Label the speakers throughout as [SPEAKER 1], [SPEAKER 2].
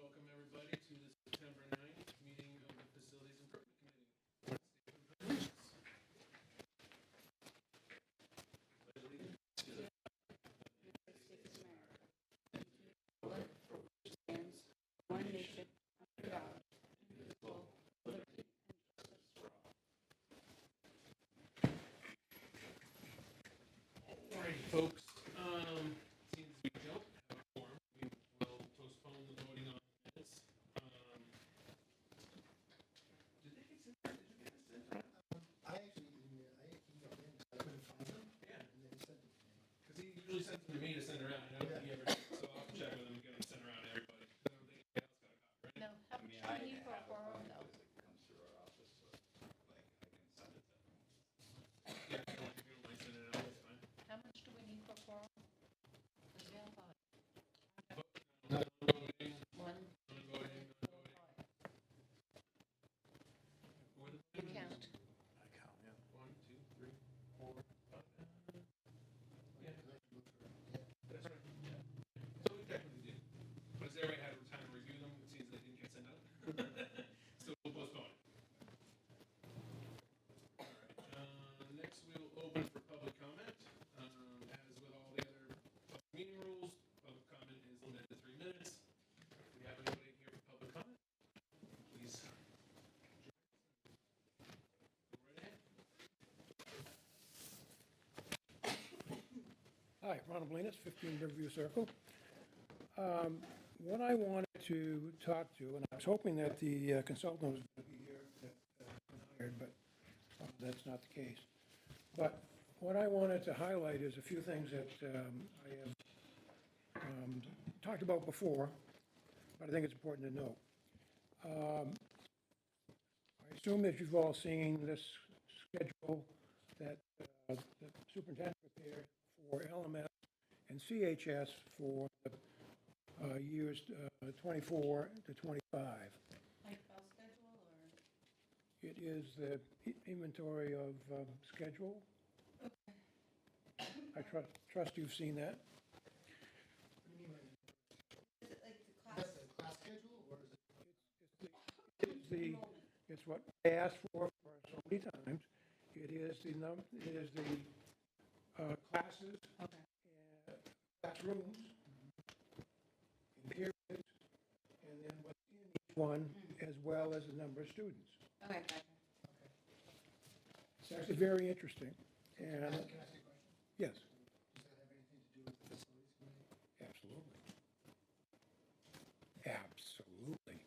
[SPEAKER 1] welcome everybody to the September 9th meeting of the Facilities Improvement Committee.
[SPEAKER 2] One nation, under God, indivisible, with liberty and justice for all.
[SPEAKER 1] All right, folks. Seems we don't have a quorum. We will postpone the voting on minutes. Did they get sent? Did you get this sent around?
[SPEAKER 3] I emailed him, I couldn't find them,
[SPEAKER 1] Yeah,
[SPEAKER 3] and then he sent it to me.
[SPEAKER 1] because he usually sends them to me to send around. I don't think he ever did. So I'll have to check with him and get them sent around to everybody. I don't think anybody else got a copy, right?
[SPEAKER 2] No, how much do we need for a quorum, though?
[SPEAKER 4] It comes through our office, so like I can send it to them.
[SPEAKER 1] Yeah, if you don't mind sending it out, that's fine.
[SPEAKER 2] How much do we need for a quorum? Because we have five.
[SPEAKER 1] Non-voting,
[SPEAKER 2] One,
[SPEAKER 1] non-voting, non-voting. Or the
[SPEAKER 2] you count.
[SPEAKER 4] I count, yeah.
[SPEAKER 1] 1, 2, 3, 4, 5. Yeah, that's right. Yeah. So we technically did. But as everybody had time to review them, it seems they didn't get sent out. So we'll postpone it. All right. Next, we'll open for public comment. As with all the other public meeting rules, public comment is limited to 3 minutes. If we have anybody here for public comment, please join us. Go right ahead.
[SPEAKER 5] Hi, Ronald Blenus, 15 Riverview Circle. What I wanted to talk to, and I was hoping that the consultant was going to be here, that hired, but that's not the case. But what I wanted to highlight is a few things that I have talked about before, but I think it's important to note. I assume that you've all seen this schedule that the superintendent prepared for LMS and CHS for the years 24 to 25.
[SPEAKER 2] Like bell schedule, or?
[SPEAKER 5] It is the inventory of schedule. I trust you've seen that.
[SPEAKER 3] What do you mean,
[SPEAKER 2] Is it like the
[SPEAKER 3] is
[SPEAKER 2] class?
[SPEAKER 3] that the class schedule, or is it?
[SPEAKER 5] It's what I asked for so many times. It is the classes,
[SPEAKER 2] Okay.
[SPEAKER 5] classrooms, and periods, and then what's in each one, as well as the number of students.
[SPEAKER 2] Okay, gotcha.
[SPEAKER 5] It's actually very interesting. And
[SPEAKER 3] Can I ask you a question?
[SPEAKER 5] yes,
[SPEAKER 3] Does that have anything to do with the facilities committee?
[SPEAKER 5] absolutely. Absolutely.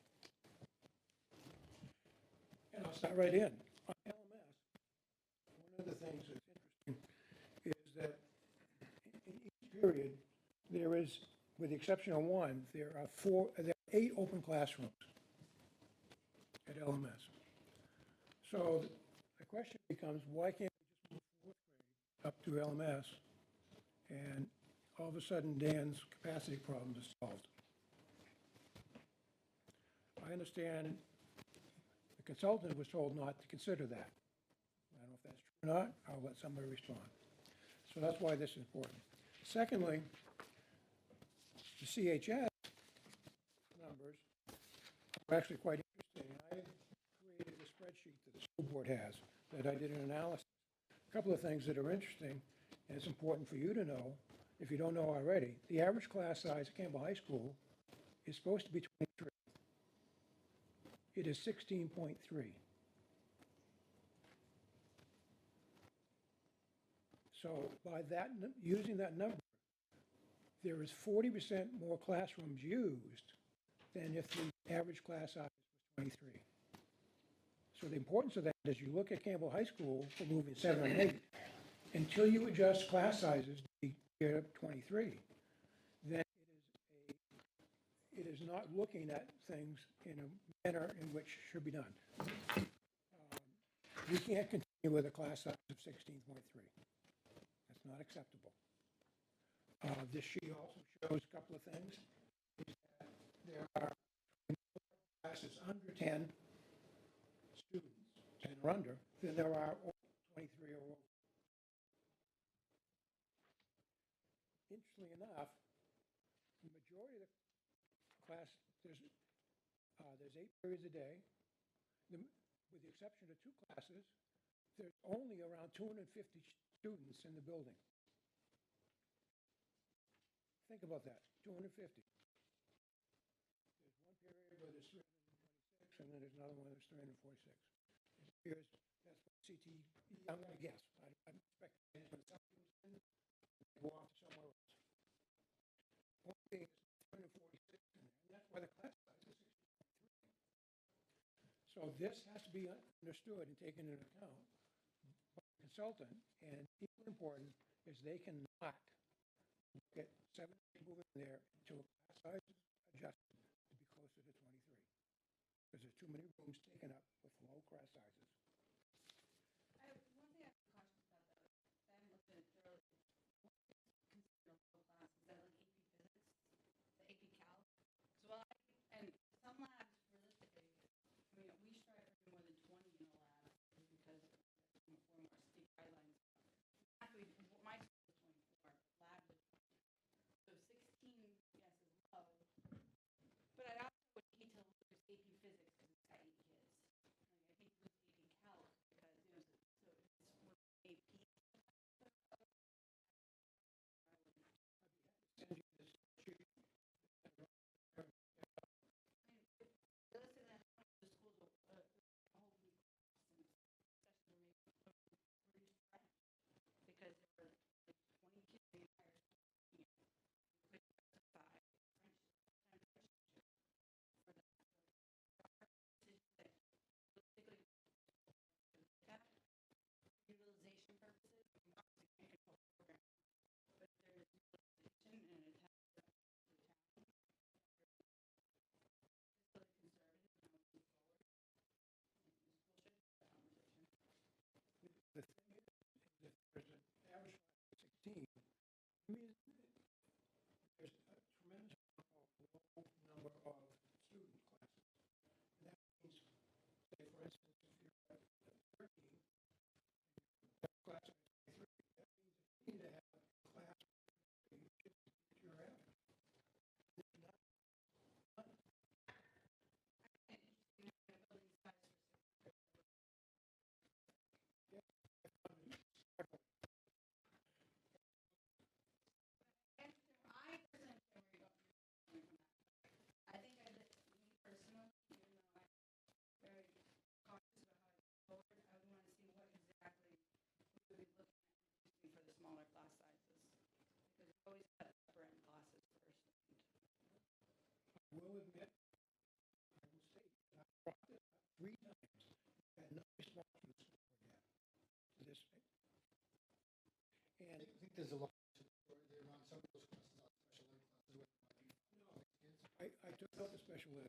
[SPEAKER 5] And I'll start right in. On LMS, one of the things that's interesting is that in each period, there is, with the exception of one, there are 8 open classrooms at LMS. So the question becomes, why can't we just move 4th grade up to LMS and all of a sudden Dan's capacity problem is solved? I understand the consultant was told not to consider that. I don't know if that's true or not. I'll let somebody respond. So that's why this is important. Secondly, the CHS numbers are actually quite interesting. I created a spreadsheet that the school board has that I did an analysis. A couple of things that are interesting, and it's important for you to know, if you don't know already. The average class size at Campbell High School is supposed to be 23. It is 16.3. So by that, using that number, there is 40% more classrooms used than if the average class size was 23. So the importance of that is you look at Campbell High School for moving 7 and 8, until you adjust class sizes to get up 23, then it is not looking at things in a manner in which should be done. We can't continue with a class size of 16.3. That's not acceptable. This sheet also shows a couple of things. There are classes under 10 students, 10 or under, than there are 23 or over. Interestingly enough, the majority of the class, There's 8 periods a day. With the exception of 2 classes, there's only around 250 students in the building. Think about that, 250. There's one period where there's 326, and then there's another one that's 346. It appears that's what CTE, I'm going to guess. I'm expecting when some students in, they go off to somewhere else. One thing is 346 in there, and that's why the class size is 60.3. So this has to be understood and taken into account by the consultant, and equally important is they cannot get 7 people in there until class size is adjusted to be closer to 23. Because there's too many rooms taken up with low class sizes.
[SPEAKER 2] One thing I'm cautious about though, I haven't looked at it thoroughly. What is considered a low class? Is that like AP Physics, the AP Cal? So and some labs realistically, I mean, we strive for more than 20 in a lab because we're more state guidelines. Actually, my school is 24, but labs are 20. So 16, yes, is low. But I also would hate to lose AP Physics because it's got 8 kids. Like, I hate to lose AP Calc because, so it's with AP.
[SPEAKER 5] Send you this sheet.
[SPEAKER 2] I mean, realistically, I don't know the schools will, a whole week, and especially for me, reduce French because there were like 20 kids in the entire school. You could specify French, French teacher for that. Realistically, for utilization purposes, we obviously can't control the program, but there is utilization and it has the town. It's really conservative and how we move forward. And the school should have that conversation.
[SPEAKER 5] The thing is if there's an average class of 16, I mean, there's a tremendous amount of low number of student classes. And that means, say, for instance, if you're at 13, and you have a class of 23, that means that you need to have a class of 3 just to get your average. It's not
[SPEAKER 2] I'm interested in a building size for 600. And I personally understand where you're coming from that. I think me personally, even though I'm very cautious about how I go forward, I would want to see what exactly we would be looking at reducing for the smaller class sizes. Because we always got upper end classes first.
[SPEAKER 5] I will admit, I will state, I brought this up 3 times, had no response from the school board yet to this. And
[SPEAKER 3] I think there's a lot to the story there on some of those classes, special ed classes, where there might be 5 kids.
[SPEAKER 5] I took out the special ed.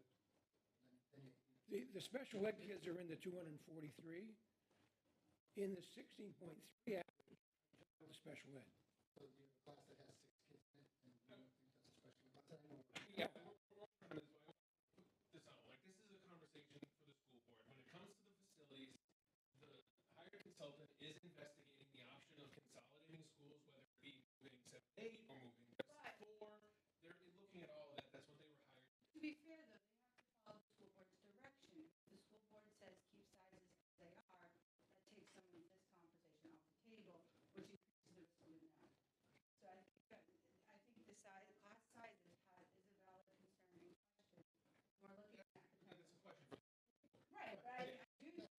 [SPEAKER 3] Then you,
[SPEAKER 5] The special ed kids are in the 243. In the 16.3 average, I took out the special ed.
[SPEAKER 3] so you have a class that has 6 kids in it, and you don't think that's a special ed class. I don't know.
[SPEAKER 1] Yeah, we're this way. This out, like, this is a conversation for the school board. When it comes to the facilities, the hired consultant is investigating the option of consolidating schools, whether it be moving 7, 8, or moving just
[SPEAKER 2] Right.
[SPEAKER 1] 4. They're looking at all of that. That's what they were hired.
[SPEAKER 2] To be fair, though, they have to follow the school board's direction. If the school board says keep sizes as they are, that takes some of this conversation off the table, which increases the risk of that. So I think the size, class size is a valid concern and question. We're looking at.
[SPEAKER 1] That's a question for
[SPEAKER 2] Right, but I do think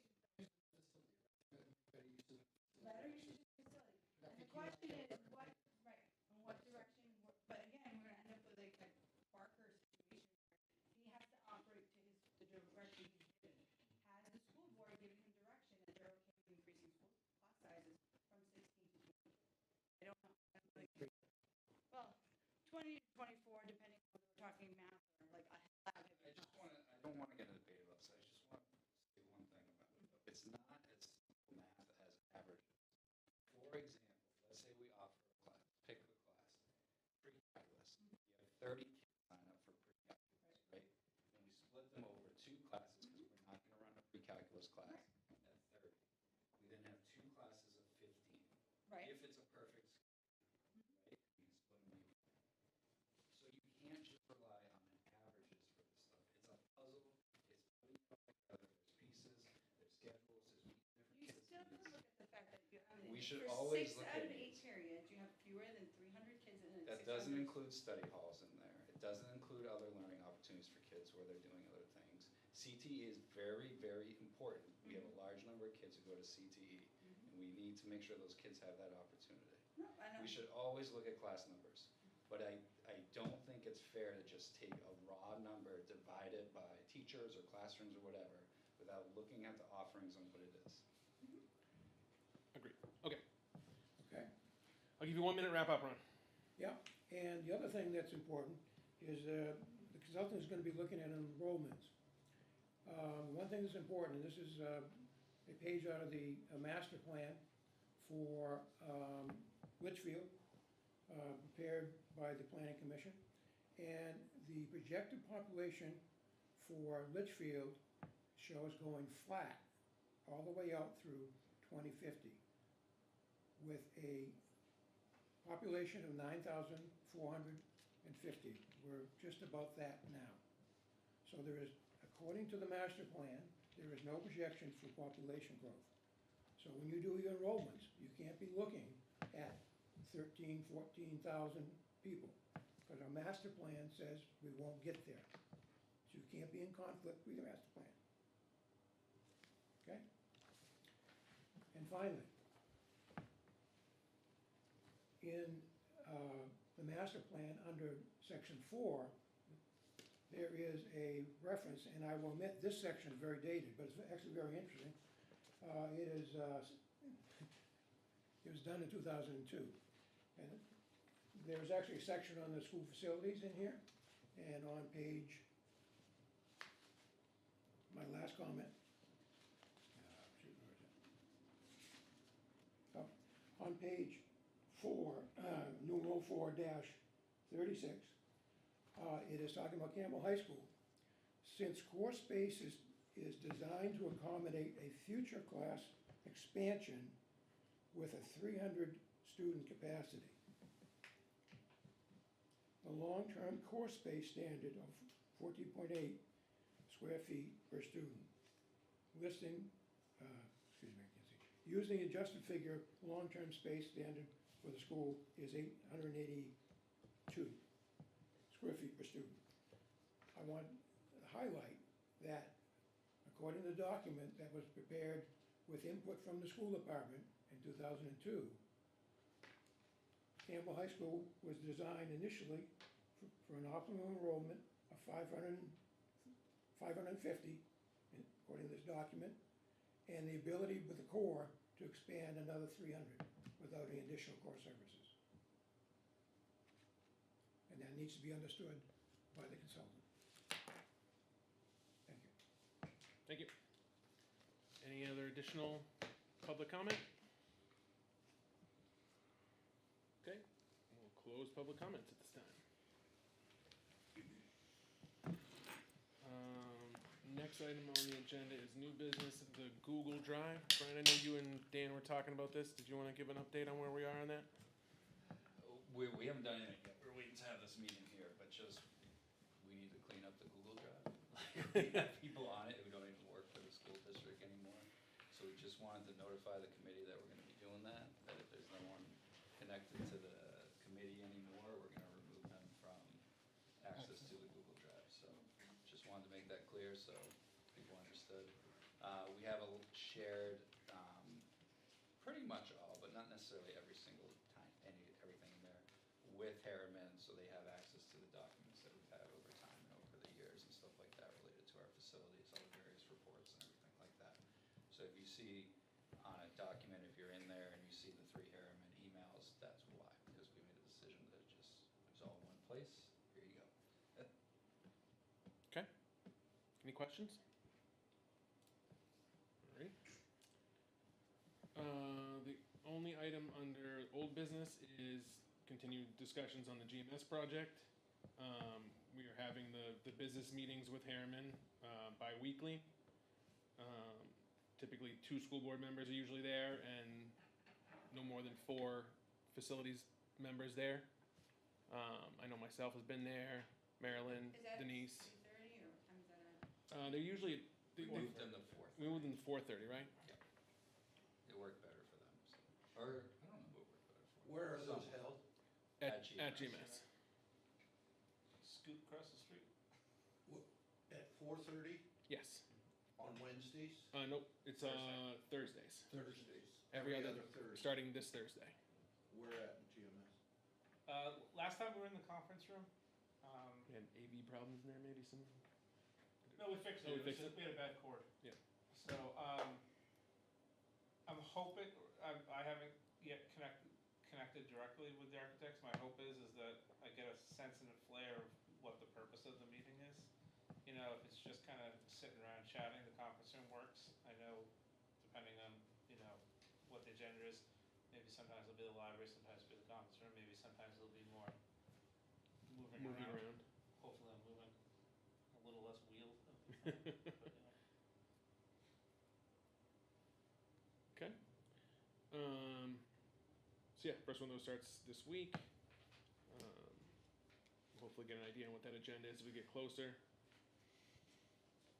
[SPEAKER 3] Better use of
[SPEAKER 2] better usage of facility. And the question is, what, right, in what direction, but again, we're gonna end up with like a Barker situation where he has to operate to the direction he's given. Has the school board given him direction that they're okay with increasing school class sizes from 16 to 20? I don't know. Well, 20 to 24, depending on whether we're talking math or like a lab.
[SPEAKER 4] I don't want to get a debate about this, I just want to say one thing about it. It's not as simple math as averages. For example, let's say we offer a class, pick a class, pre-calculus. You have 30 kids sign up for pre-calculus, right? And we split them over 2 classes because we're not going to run a pre-calculus class at 30. We then have 2 classes of 15.
[SPEAKER 2] Right.
[SPEAKER 4] If it's a perfect schedule, right? You can split them evenly. So you can't just rely on averages for this stuff. It's a puzzle we should
[SPEAKER 2] For
[SPEAKER 4] always
[SPEAKER 2] 6
[SPEAKER 4] look
[SPEAKER 2] out
[SPEAKER 4] at
[SPEAKER 2] of 8
[SPEAKER 4] needs.
[SPEAKER 2] periods, you have fewer than 300 kids in a 600.
[SPEAKER 4] That doesn't include study halls in there. It doesn't include other learning opportunities for kids where they're doing other things. CTE is very, very important. We have a large number of kids who go to CTE, and we need to make sure those kids have that opportunity.
[SPEAKER 2] No, I know.
[SPEAKER 4] We should always look at class numbers, but I don't think it's fair to just take a raw number divided by teachers or classrooms or whatever without looking at the offerings and what it is.
[SPEAKER 1] Agreed. Okay,
[SPEAKER 5] Okay?
[SPEAKER 1] I'll give you 1 minute wrap up, Ron.
[SPEAKER 5] Yeah, and the other thing that's important is the consultant is gonna be looking at enrollments. One thing that's important, and this is a page out of the master plan for Litchfield, prepared by the planning commission. And the projected population for Litchfield shows going flat all the way out through 2050, with a population of 9,450. We're just about that now. So there is, according to the master plan, there is no projection for population growth. So when you do your enrollments, you can't be looking at 13, 14,000 people, because our master plan says we won't get there. So you can't be in conflict with your master plan. Okay? And finally, in the master plan, under section 4, there is a reference, and I will admit this section is very dated, but it's actually very interesting. It was done in 2002. And there's actually a section on the school facilities in here, and on page, my last comment. Shoot, where is it? Oh, on page 4, numeral 4-36, it is talking about Campbell High School. Since core space is designed to accommodate a future class expansion with a 300 student capacity, the long-term core space standard of 14.8 square feet per student, listing, excuse me, I can't see, using the adjusted figure, long-term space standard for the school is 882 square feet per student. I want to highlight that according to the document that was prepared with input from the school department in 2002, Campbell High School was designed initially for an optimum enrollment of 550, according to this document, and the ability with the core to expand another 300 without any additional core services. And that needs to be understood by the consultant. Thank you.
[SPEAKER 1] Thank you. Any other additional public comment? Okay, we'll close public comments at this time. Next item on the agenda is new business, the Google Drive. Brian, I know you and Dan were talking about this. Did you want to give an update on where we are on that?
[SPEAKER 4] We haven't done anything yet. We're waiting to have this meeting here, but just, we need to clean up the Google Drive. We have people on it who don't even work for the school district anymore. So we just wanted to notify the committee that we're gonna be doing that if there's no one connected to the committee anymore, we're gonna remove them from access to the Google Drive. So just wanted to make that clear so people understood. We have a shared, pretty much all, but not necessarily every single time, everything in there with Harriman, so they have access to the documents that we've had over time and over the years and stuff like that related to our facilities, all the various reports and everything like that. So if you see on a document, if you're in there and you see the 3 Harriman emails, that's why, because we made a decision that it was all in one place. Here you go.
[SPEAKER 1] Okay. Any questions? All right. The only item under old business is continued discussions on the GMS project. We are having the business meetings with Harriman bi-weekly. Typically 2 school board members are usually there and no more than 4 facilities members there. I know myself has been there, Marilyn,
[SPEAKER 2] Is that
[SPEAKER 1] Denise.
[SPEAKER 2] 3:30 or what time is that at?
[SPEAKER 1] They're usually,
[SPEAKER 4] We moved them to 4th.
[SPEAKER 1] we moved them to 4:30, right?
[SPEAKER 4] It worked better for them. So.
[SPEAKER 6] Or,
[SPEAKER 4] I don't know what we're better for.
[SPEAKER 6] where are those held?
[SPEAKER 1] At
[SPEAKER 4] At
[SPEAKER 1] GMS.
[SPEAKER 4] Scoot across the street.
[SPEAKER 6] At 4:30
[SPEAKER 1] Yes.
[SPEAKER 6] on Wednesdays?
[SPEAKER 1] Nope, it's Thursdays.
[SPEAKER 6] Thursdays.
[SPEAKER 1] Every other
[SPEAKER 6] Thursday.
[SPEAKER 1] starting this Thursday.
[SPEAKER 6] Where at in GMS?
[SPEAKER 7] Last time we were in the conference room,
[SPEAKER 1] We had AV problems in there, maybe some.
[SPEAKER 7] no, we fixed
[SPEAKER 1] Oh,
[SPEAKER 7] it.
[SPEAKER 1] we fixed it?
[SPEAKER 7] We had a bad cord.
[SPEAKER 1] Yeah.
[SPEAKER 7] So, I'm hoping, I haven't yet connected directly with the architects. My hope is that I get a sense and a flair of what the purpose of the meeting is. You know, if it's just kind of sitting around chatting, the conference room works. I know, depending on, you know, what the agenda is, maybe sometimes it'll be the library, sometimes it'll be the conference room, maybe sometimes it'll be more moving around. Hopefully I'm moving a little less wheel. But, you know.
[SPEAKER 1] Okay. So yeah, first one of those starts this week. Hopefully get an idea on what that agenda is as we get closer.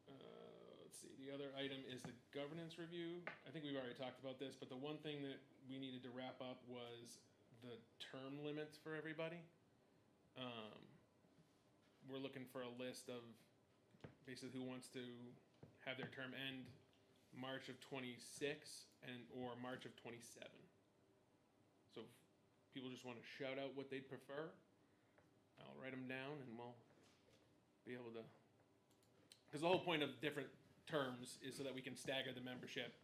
[SPEAKER 1] Let's see, the other item is the governance review. I think we've already talked about this, but the one thing that we needed to wrap up was the term limits for everybody. We're looking for a list of basically who wants to have their term end March of '26 or March of '27. So if people just want to shout out what they'd prefer, I'll write them down and we'll be able to. Because the whole point of different terms is so that we can stagger the membership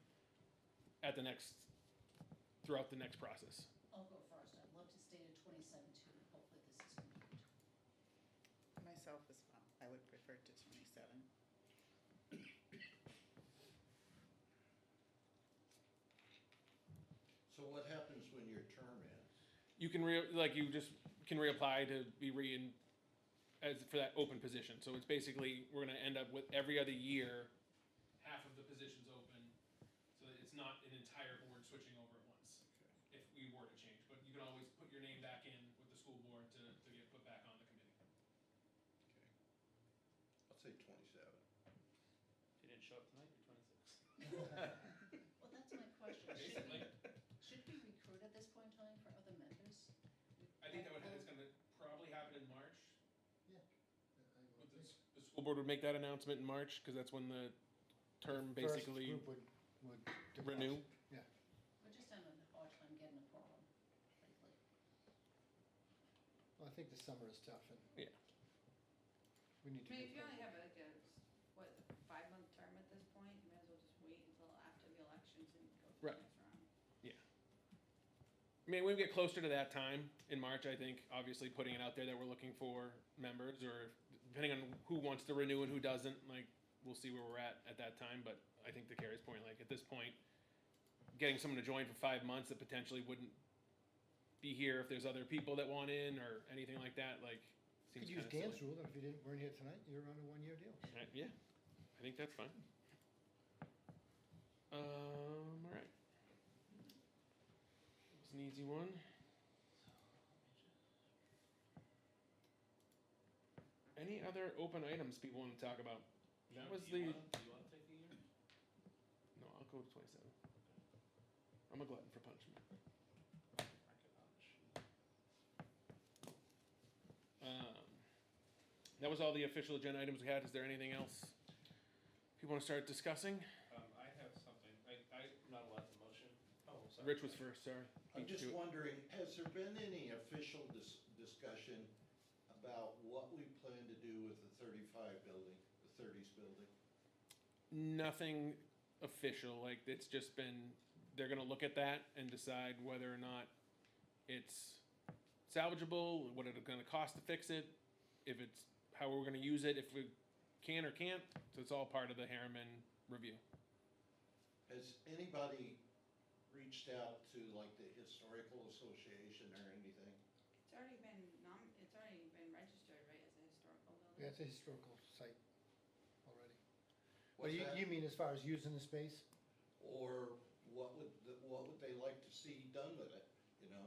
[SPEAKER 1] at throughout the next process.
[SPEAKER 8] I'll go first. I'd love to stay to 2017. Hopefully this is complete.
[SPEAKER 9] Myself as well. I would prefer to 27.
[SPEAKER 6] So what happens when your term ends?
[SPEAKER 1] You can you just can reapply to be for that open position. So it's basically we're going to end up with every other year, half of the positions open, so that it's not an entire board switching over at once. If we were to change, but you can always put your name back in with the school board to get put back on the committee.
[SPEAKER 6] I'll say 27.
[SPEAKER 7] If you didn't show up tonight, you're 26.
[SPEAKER 8] Well, that's my question.
[SPEAKER 1] Basically,
[SPEAKER 8] Should we recruit at this point in time for other members?
[SPEAKER 1] I think it's going to probably happen in March.
[SPEAKER 3] I would think.
[SPEAKER 1] The school board would make that announcement in March because that's when the term
[SPEAKER 3] First
[SPEAKER 1] basically
[SPEAKER 3] group would depart.
[SPEAKER 1] renew.
[SPEAKER 3] Yeah.
[SPEAKER 8] We're just having a hard time getting a quorum, frankly.
[SPEAKER 3] Well, I think the summer is tough and.
[SPEAKER 1] Yeah.
[SPEAKER 3] We need
[SPEAKER 2] I
[SPEAKER 3] to.
[SPEAKER 2] mean,
[SPEAKER 3] be
[SPEAKER 2] if you only
[SPEAKER 3] prepared.
[SPEAKER 2] have a 5-month term at this point, you may as well just wait until after the elections and go through
[SPEAKER 1] Right.
[SPEAKER 2] the next round.
[SPEAKER 1] I mean, when we get closer to that time in March, I think obviously putting it out there that we're looking for members, or depending on who wants to renew and who doesn't, like we'll see where we're at that time. But I think to Carrie's point, like at this point, getting someone to join for 5 months that potentially wouldn't be here if there's other people that want in or anything like that, like
[SPEAKER 3] You
[SPEAKER 1] seems
[SPEAKER 3] could use
[SPEAKER 1] kind of
[SPEAKER 3] Dan's
[SPEAKER 1] silly.
[SPEAKER 3] rule that if you weren't here tonight, you're on a 1-year deal.
[SPEAKER 1] Yeah, I think that's fine. All right. It's an easy one. Any other open items people want to talk about? That was
[SPEAKER 7] Do you want to take a year?
[SPEAKER 1] No, I'll go to 27. I'm a glutton for punishment.
[SPEAKER 7] I could punch.
[SPEAKER 1] That was all the official agenda items we had. Is there anything else people want to start discussing?
[SPEAKER 7] I have something. I'm not allowed to motion. Oh, sorry.
[SPEAKER 1] Rich was first, sorry.
[SPEAKER 6] I'm
[SPEAKER 1] Beat
[SPEAKER 6] just
[SPEAKER 1] you to it.
[SPEAKER 6] wondering, has there been any official discussion about what we plan to do with the 35 building, the 30s building?
[SPEAKER 1] Nothing official, like it's just been, they're gonna look at that and decide whether or not it's salvageable, what it's gonna cost to fix it, if it's, how we're gonna use it, if we can or can't, so it's all part of the Harriman review.
[SPEAKER 6] Has anybody reached out to like the Historical Association or anything?
[SPEAKER 2] It's already been registered, right, as a historical building?
[SPEAKER 3] Yeah, it's a historical site already. But
[SPEAKER 6] What's that?
[SPEAKER 3] you mean as far as using the space?
[SPEAKER 6] Or what would they like to see done with it, you know?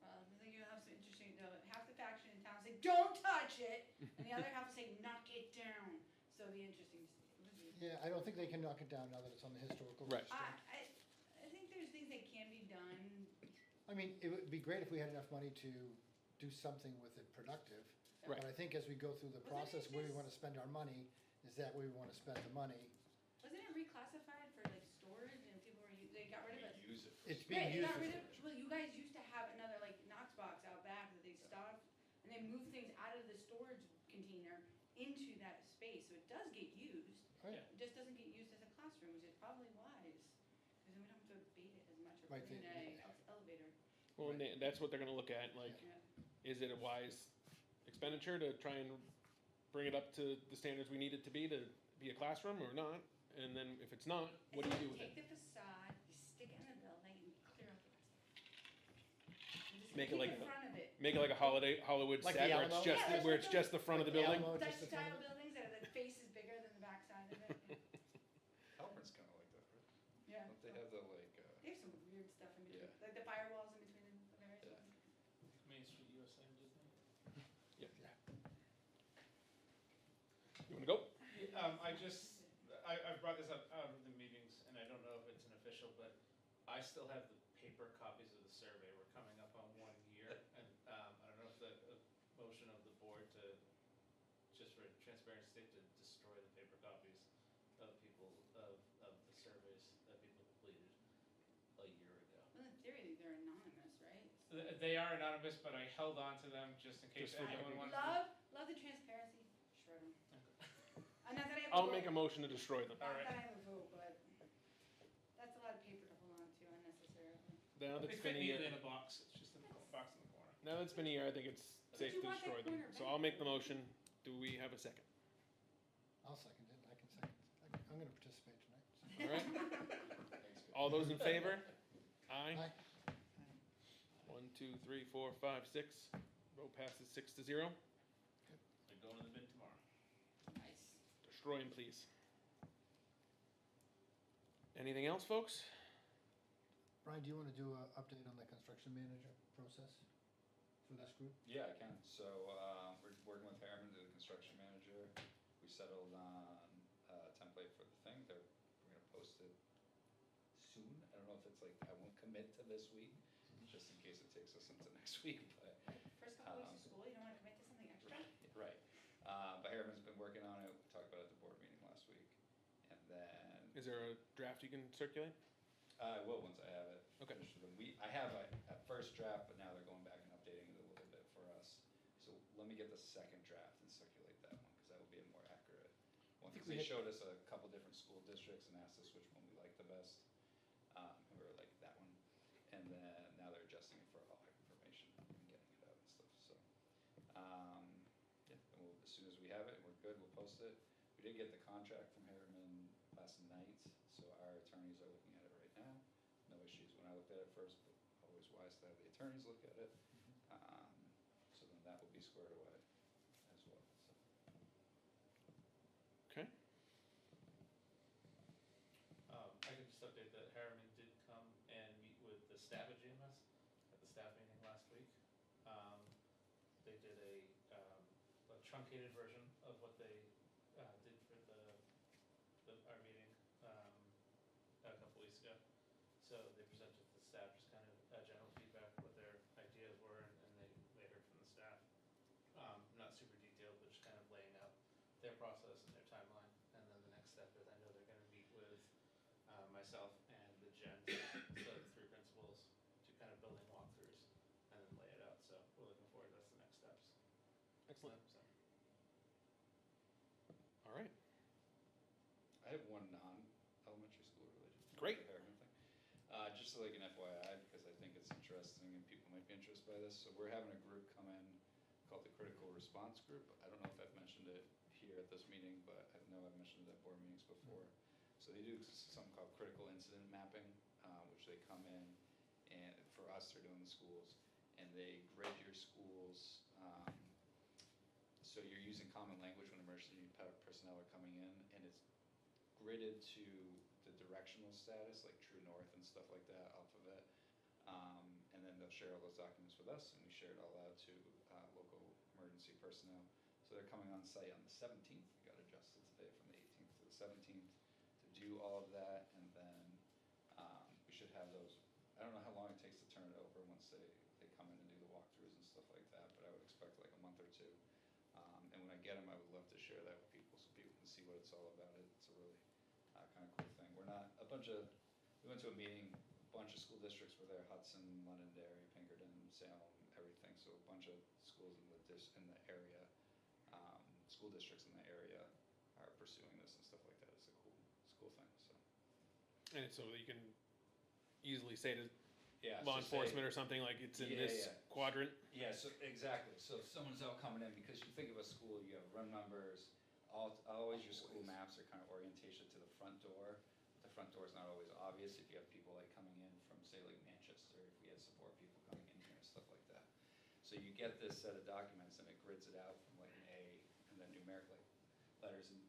[SPEAKER 2] I think you have some interesting, half the faction in town say, don't touch it, and the other half say, knock it down. So it'll be interesting to see.
[SPEAKER 3] Yeah, I don't think they can knock it down now that it's on the historical
[SPEAKER 1] Right.
[SPEAKER 3] register.
[SPEAKER 2] I think there's things they say can be done.
[SPEAKER 3] I mean, it would be great if we had enough money to do something with it productive.
[SPEAKER 1] Right.
[SPEAKER 3] But I think as we go through the
[SPEAKER 2] Wasn't it
[SPEAKER 3] process, where we
[SPEAKER 2] just-
[SPEAKER 3] wanna spend our money, is that where we wanna spend the money.
[SPEAKER 2] Wasn't it reclassified for like storage and people were, they got rid of it?
[SPEAKER 4] We use it for.
[SPEAKER 3] It's being
[SPEAKER 2] Right, they
[SPEAKER 3] used
[SPEAKER 2] got
[SPEAKER 3] for
[SPEAKER 2] rid of,
[SPEAKER 3] storage.
[SPEAKER 2] well, you guys used to have another like Knox box out back that they stopped, and they moved things out of the storage container into that space, so it does get used.
[SPEAKER 3] Oh, yeah.
[SPEAKER 2] It just doesn't get used as a classroom, which is probably wise, because then we don't have to abate it as much or
[SPEAKER 3] Right,
[SPEAKER 2] put in
[SPEAKER 3] they-
[SPEAKER 2] a elevator.
[SPEAKER 1] Well, and that's what they're gonna look at, like,
[SPEAKER 2] Yeah.
[SPEAKER 1] is it a wise expenditure to try and bring it up to the standards we need it to be a classroom or not? And then if it's not, what do you do with
[SPEAKER 2] Take
[SPEAKER 1] it?
[SPEAKER 2] the facade, you stick it in the building, and you clear out the rest of it. And just
[SPEAKER 1] Make it
[SPEAKER 2] keep
[SPEAKER 1] like
[SPEAKER 2] in
[SPEAKER 1] a-
[SPEAKER 2] front of it.
[SPEAKER 1] Make it like a Hollywood
[SPEAKER 3] Like
[SPEAKER 1] set
[SPEAKER 3] the
[SPEAKER 1] where it's
[SPEAKER 3] Alamo?
[SPEAKER 1] just,
[SPEAKER 2] Yeah,
[SPEAKER 1] where
[SPEAKER 2] like
[SPEAKER 1] it's just the front of the
[SPEAKER 3] Like the
[SPEAKER 1] building?
[SPEAKER 3] Alamo.
[SPEAKER 2] Dutch
[SPEAKER 3] just the front
[SPEAKER 2] style
[SPEAKER 3] of it?
[SPEAKER 2] buildings that are, the face is bigger than the back side of it.
[SPEAKER 4] Halpern's kinda like that, right?
[SPEAKER 2] Yeah.
[SPEAKER 4] Don't they have the like,
[SPEAKER 2] They have some weird stuff in between,
[SPEAKER 4] Yeah.
[SPEAKER 2] like the firewalls in between the various
[SPEAKER 4] Yeah.
[SPEAKER 2] ones.
[SPEAKER 7] Main Street USA did that.
[SPEAKER 1] You wanna go?
[SPEAKER 7] I've brought this up out of the meetings, and I don't know if it's an official, but I still have the paper copies of the survey. We're coming up on 1 year, and I don't know if the motion of the board to, just for transparency's sake, to destroy the paper copies of of the surveys that people completed a year ago.
[SPEAKER 2] Well, in theory, they're anonymous, right?
[SPEAKER 7] They are anonymous, but I held on to them just in case
[SPEAKER 1] Just for
[SPEAKER 7] anyone
[SPEAKER 1] the-
[SPEAKER 7] wanted to.
[SPEAKER 2] Love the transparency, shred them. Not that I have a
[SPEAKER 1] I'll
[SPEAKER 2] vote.
[SPEAKER 1] make a motion to destroy them.
[SPEAKER 2] Not
[SPEAKER 7] Alright.
[SPEAKER 2] that I have a vote, but that's a lot of paper to hold on to unnecessarily.
[SPEAKER 1] Now that
[SPEAKER 7] They
[SPEAKER 1] it's been
[SPEAKER 7] fit
[SPEAKER 1] a year,
[SPEAKER 7] neatly in a box, it's just in the box in the corner.
[SPEAKER 1] now that it's been a year, I think it's safe
[SPEAKER 2] you
[SPEAKER 1] to
[SPEAKER 2] want that
[SPEAKER 1] destroy them.
[SPEAKER 2] corner
[SPEAKER 1] So
[SPEAKER 2] back.
[SPEAKER 1] I'll make the motion. Do we have a second?
[SPEAKER 3] I'll second it, I can second, I'm gonna participate tonight. so.
[SPEAKER 1] All right.
[SPEAKER 4] Thanks, guys.
[SPEAKER 1] All those in favor? Aye.
[SPEAKER 3] Aye.
[SPEAKER 1] 1, 2, 3, 4, 5, 6. Vote passes 6-0.
[SPEAKER 7] They're going in the bin tomorrow.
[SPEAKER 2] Nice.
[SPEAKER 1] Destroy them, please. Anything else, folks?
[SPEAKER 3] Brian, do you wanna do a update on the construction manager process for this group?
[SPEAKER 4] Yeah, I can. So, we're working with Harriman, the construction manager. We settled on a template for the thing. We're gonna post it soon. I don't know if it's like, I won't commit to this week, just in case it takes us into next week, but.
[SPEAKER 2] First couple weeks of school, you don't wanna commit to something extra?
[SPEAKER 4] Right. But Harriman's been working on it. We talked about it at the board meeting last week. And then,
[SPEAKER 1] Is there a draft you can circulate?
[SPEAKER 4] I will once I have it.
[SPEAKER 1] Okay.
[SPEAKER 4] finished with them. I have a first draft, but now they're going back and updating it a little bit for us. So let me get the second draft and circulate that one, because that will be a more accurate one.
[SPEAKER 3] think
[SPEAKER 4] Because
[SPEAKER 3] we
[SPEAKER 4] they
[SPEAKER 3] had-
[SPEAKER 4] showed us a couple different school districts and asked us which one we liked the best. And we were like, that one. And then now they're adjusting it for all our information and getting it out and stuff, so. Yeah, and as soon as we have it, and we're good, we'll post it. We did get the contract from Harriman last night, so our attorneys are looking at it right now. No issues when I looked at it first, but always wise to have the attorneys look at it. So then that will be squared away as well, so.
[SPEAKER 1] Okay.
[SPEAKER 7] I can just update that Harriman did come and meet with the staff at GMS at the staff meeting last week. They did a truncated version of what they did for our meeting a couple weeks ago. So they presented to the staff just kind of general feedback, what their ideas were, and they heard from the staff. Not super detailed, but just kind of laying out their process and their timeline. And then the next step is I know they're gonna meet with myself and the Gen, so the three principals, to kind of building walkthroughs and then lay it out. So we're looking forward, that's the next steps.
[SPEAKER 1] Excellent.
[SPEAKER 7] So,
[SPEAKER 1] All right.
[SPEAKER 4] I have one non-elementary school related.
[SPEAKER 1] Great.
[SPEAKER 4] The Harriman thing. Just like an FYI, because I think it's interesting and people might be interested by this. So we're having a group come in called the Critical Response Group. I don't know if I've mentioned it here at this meeting, but I know I've mentioned it at board meetings before. So they do something called critical incident mapping, which they come in, and for us, they're doing the schools, and they grid your schools. So you're using common language when emergency personnel are coming in, and it's gridded to the directional status, like true north and stuff like that off of it. And then they'll share all those documents with us, and we share it all out to local emergency personnel. So they're coming on site on the 17th. We got adjusted today from the 18th to the 17th to do all of that, and then we should have those, I I don't know how long it takes to turn it over once they come in and do the walkthroughs and stuff like that, but I would expect like a month or two. And when I get them, I would love to share that with people so people can see what it's all about. It's a really kind of cool thing. We're not, we went to a meeting, a bunch of school districts were there, Hudson, Londonderry, Pinkerton, Salem, everything. So a bunch of schools in the area, school districts in the area are pursuing this and stuff like that. It's a cool thing, so.
[SPEAKER 1] And so you can easily say to
[SPEAKER 4] Yeah,
[SPEAKER 1] law
[SPEAKER 4] so
[SPEAKER 1] enforcement or something like it's in this quadrant.
[SPEAKER 4] Yeah, so exactly. So if someone's out coming in, because you think of a school, you have room numbers. Always your school maps are kind of orientation to the front door. The front door is not always obvious if you have people like coming in from, say, like Manchester, if we had support people coming in here and stuff like that. So you get this set of documents and it grids it out from like an A and then numeric like letters and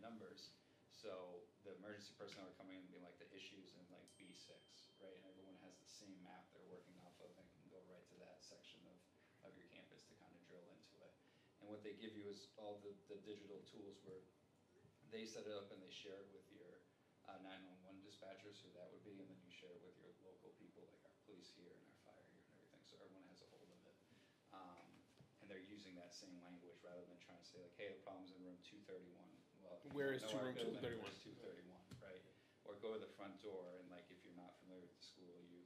[SPEAKER 4] numbers. So the emergency personnel are coming in and being like the issues in like B6, right? And everyone has the same map they're working off of and can go right to that section of your campus to kind of drill into it. And what they give you is all the digital tools where they set it up and they share it with your 911 dispatchers, who that would be, and then you share it with your local people, like our police here and our fire here and everything, so everyone has a hold of it. And they're using that same language rather than trying to say like, hey, the problem's in room 231. Well, if you
[SPEAKER 1] Where
[SPEAKER 4] don't
[SPEAKER 1] is
[SPEAKER 4] know our
[SPEAKER 1] room
[SPEAKER 4] building,
[SPEAKER 1] 231?
[SPEAKER 4] where's 231, right? Or go to the front door, and like if you're not familiar with the school, if you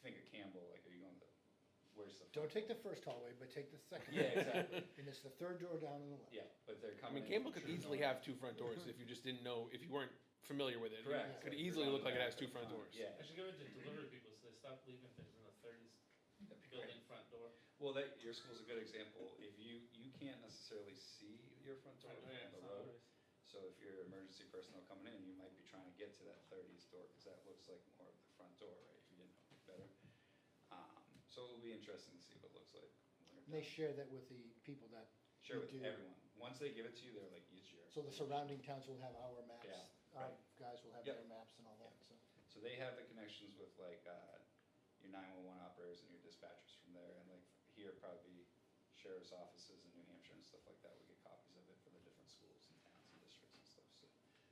[SPEAKER 4] think of Campbell, like are you going to where's the front
[SPEAKER 3] Don't take the
[SPEAKER 4] door?
[SPEAKER 3] first hallway, but take the second.
[SPEAKER 4] Yeah, exactly.
[SPEAKER 3] And it's the third door down on the left.
[SPEAKER 4] Yeah, but they're
[SPEAKER 1] I
[SPEAKER 4] coming
[SPEAKER 1] mean,
[SPEAKER 4] in
[SPEAKER 1] Campbell could
[SPEAKER 4] from
[SPEAKER 1] easily
[SPEAKER 4] True
[SPEAKER 1] have two front doors if you just didn't know, if you weren't familiar with it.
[SPEAKER 4] Correct.
[SPEAKER 1] It could
[SPEAKER 4] They're
[SPEAKER 1] easily
[SPEAKER 4] on
[SPEAKER 1] look
[SPEAKER 4] the
[SPEAKER 1] like it
[SPEAKER 4] back
[SPEAKER 1] has two
[SPEAKER 4] or
[SPEAKER 1] front
[SPEAKER 4] front.
[SPEAKER 1] doors.
[SPEAKER 4] Yeah.
[SPEAKER 7] I should go into delivery people so they stop leaving things in the 30s
[SPEAKER 4] That'd be great.
[SPEAKER 7] building front door.
[SPEAKER 4] Well, your school's a good example. If you can't necessarily see your front door
[SPEAKER 7] Oh, yeah,
[SPEAKER 4] on
[SPEAKER 7] it's
[SPEAKER 4] the
[SPEAKER 7] not
[SPEAKER 4] road.
[SPEAKER 7] always.
[SPEAKER 4] So if you're emergency personnel coming in, you might be trying to get to that 30s door because that looks like more of the front door, right? If you didn't know any better. So it'll be interesting to see what it looks like. when
[SPEAKER 3] And
[SPEAKER 4] they're
[SPEAKER 3] they
[SPEAKER 4] done.
[SPEAKER 3] share that with the people that,
[SPEAKER 4] Share with
[SPEAKER 3] do.
[SPEAKER 4] everyone. Once they give it to you, they're like, it's yours.
[SPEAKER 3] so the surrounding towns will have our maps.
[SPEAKER 4] Yeah,
[SPEAKER 3] Our
[SPEAKER 4] right.
[SPEAKER 3] guys will have
[SPEAKER 4] Yep.
[SPEAKER 3] their maps and all that, so.
[SPEAKER 4] So they have the connections with like your 911 operators and your dispatchers from there, and like here probably sheriff's offices in New Hampshire and stuff like that would get copies of it for the different schools and towns and districts and stuff. So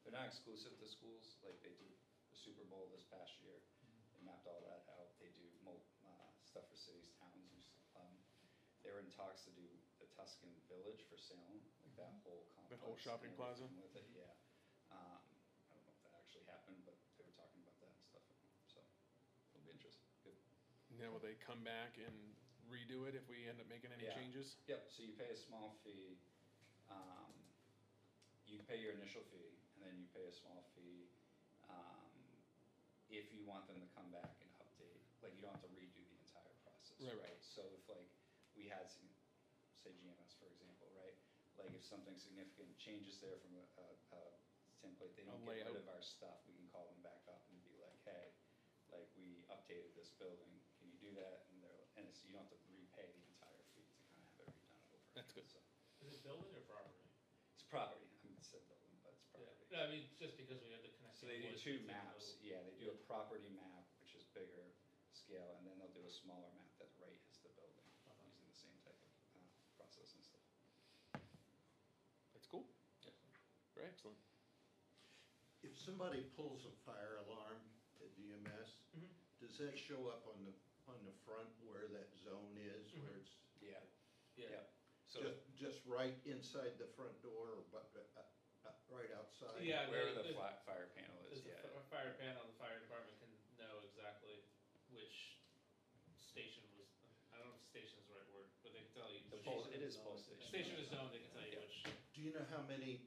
[SPEAKER 4] they're not exclusive to schools, like they do the Super Bowl this past year. They mapped all that out. They do stuff for cities, towns. They were in talks to do the Tuscan Village for Salem, like that whole complex.
[SPEAKER 1] That whole shopping
[SPEAKER 4] and
[SPEAKER 1] plaza?
[SPEAKER 4] everything with it, yeah. I don't know if that actually happened, but they were talking about that and stuff. So it'll be interesting. Good.
[SPEAKER 1] Now will they come back and redo it if we end up making any
[SPEAKER 4] Yeah.
[SPEAKER 1] changes?
[SPEAKER 4] Yep, so you pay a small fee. You pay your initial fee, and then you pay a small fee if you want them to come back and update. Like, you don't have to redo the entire process,
[SPEAKER 1] Right,
[SPEAKER 4] right?
[SPEAKER 1] right.
[SPEAKER 4] So if, like, we had, say GMS, for example, right? Like, if something significant changes there from a template, they don't
[SPEAKER 1] A
[SPEAKER 4] get rid
[SPEAKER 1] layout.
[SPEAKER 4] of our stuff, we can call them back up and be like, hey, like, we updated this building, can you do that? And you don't have to repay the entire fee to kind of have it redone over.
[SPEAKER 1] That's good.
[SPEAKER 4] So,
[SPEAKER 7] Is it building or property?
[SPEAKER 4] it's property, I mean, it said building, but it's property.
[SPEAKER 7] No, I mean, just because we had the connecting.
[SPEAKER 4] So they do
[SPEAKER 7] voice
[SPEAKER 4] two
[SPEAKER 7] between
[SPEAKER 4] maps,
[SPEAKER 7] those.
[SPEAKER 4] yeah, they do a property map, which is bigger scale, and then they'll do a smaller map that right is the building, using the same type of process and stuff.
[SPEAKER 1] That's cool.
[SPEAKER 4] Yeah.
[SPEAKER 1] Very excellent.
[SPEAKER 6] If somebody pulls a fire alarm at DMS,
[SPEAKER 7] Mhm.
[SPEAKER 6] does that show up on the front where that zone is, where it's
[SPEAKER 4] Yeah,
[SPEAKER 7] Yeah.
[SPEAKER 4] so
[SPEAKER 6] just right inside the front door, or right outside?
[SPEAKER 7] Yeah,
[SPEAKER 4] wherever the
[SPEAKER 7] there's-
[SPEAKER 4] fire panel is,
[SPEAKER 7] There's
[SPEAKER 4] yeah.
[SPEAKER 7] a fire panel, the fire department can know exactly which station was, I don't know if station is the right word, but they can tell you.
[SPEAKER 4] The
[SPEAKER 7] which
[SPEAKER 4] pole,
[SPEAKER 7] station
[SPEAKER 4] it is
[SPEAKER 7] is
[SPEAKER 4] pole
[SPEAKER 7] zoned.
[SPEAKER 4] station.
[SPEAKER 7] Station is zoned, they can tell you
[SPEAKER 4] Yeah.
[SPEAKER 7] which.
[SPEAKER 6] Do you know how many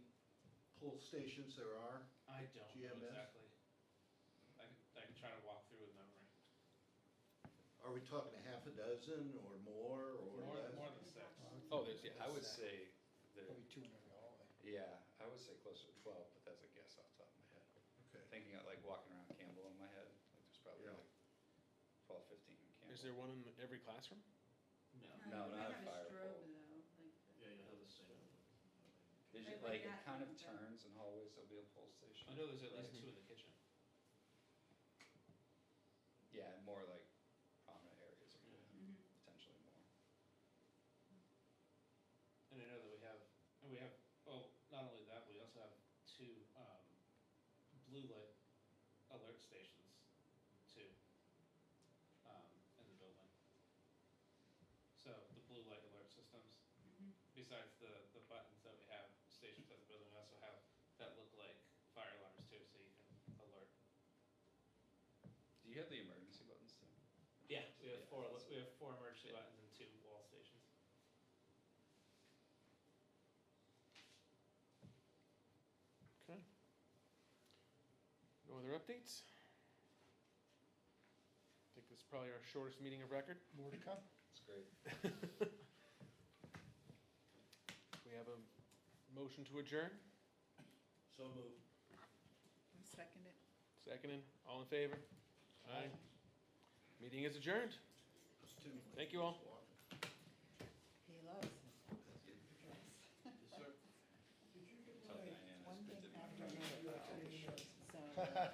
[SPEAKER 6] pull stations there are?
[SPEAKER 7] I don't know
[SPEAKER 6] GMS?
[SPEAKER 7] exactly. I can try to walk through with memory.
[SPEAKER 6] Are we talking a half a dozen or more or
[SPEAKER 7] More
[SPEAKER 6] less?
[SPEAKER 7] than 6.
[SPEAKER 1] Oh, there's, yeah.
[SPEAKER 4] I would say,
[SPEAKER 3] Probably two in every hallway.
[SPEAKER 4] yeah, I would say closer to 12, but that's a guess off the top of my head.
[SPEAKER 6] Okay.
[SPEAKER 4] Thinking of like walking around Campbell in my head, like there's probably
[SPEAKER 6] Yeah.
[SPEAKER 4] like 12, 15 in Campbell.
[SPEAKER 1] Is there one in every classroom?
[SPEAKER 7] No.
[SPEAKER 4] No,
[SPEAKER 2] you
[SPEAKER 4] not
[SPEAKER 2] might
[SPEAKER 4] a fire
[SPEAKER 2] have a strobe
[SPEAKER 4] pole.
[SPEAKER 2] though, like.
[SPEAKER 7] Yeah, you'll have the same.
[SPEAKER 4] There's
[SPEAKER 2] Right,
[SPEAKER 4] like,
[SPEAKER 2] like
[SPEAKER 4] it
[SPEAKER 2] that,
[SPEAKER 4] kind of
[SPEAKER 2] okay.
[SPEAKER 4] turns in hallways, there'll be a pole station.
[SPEAKER 7] I know there's at least 2 in the kitchen.
[SPEAKER 4] Yeah, more like prominent areas, or
[SPEAKER 2] Mhm.
[SPEAKER 4] potentially more.
[SPEAKER 7] And I know that we have, oh, not only that, we also have 2 blue light alert stations too. besides the buttons that we have stationed at the building, we also have that look like fire alarms too, so you can alert.
[SPEAKER 4] Do you have the emergency buttons too?
[SPEAKER 7] Yeah, we have
[SPEAKER 4] Yeah, that's-
[SPEAKER 7] four emergency
[SPEAKER 4] Yeah.
[SPEAKER 7] buttons and 2 wall stations.
[SPEAKER 1] Okay. No other updates? I think this is probably our shortest meeting of record.
[SPEAKER 3] More to come.
[SPEAKER 4] It's great.
[SPEAKER 1] We have a motion to adjourn,
[SPEAKER 6] So moved.
[SPEAKER 9] I'll second it.
[SPEAKER 1] seconded, all in favor? Aye. Meeting is adjourned. Thank you all.
[SPEAKER 9] He loves it.
[SPEAKER 6] Yes, sir.
[SPEAKER 4] Tell Diane it's
[SPEAKER 9] One
[SPEAKER 4] good
[SPEAKER 9] thing
[SPEAKER 4] to be
[SPEAKER 9] after
[SPEAKER 4] friends.
[SPEAKER 9] another, all the shows, so.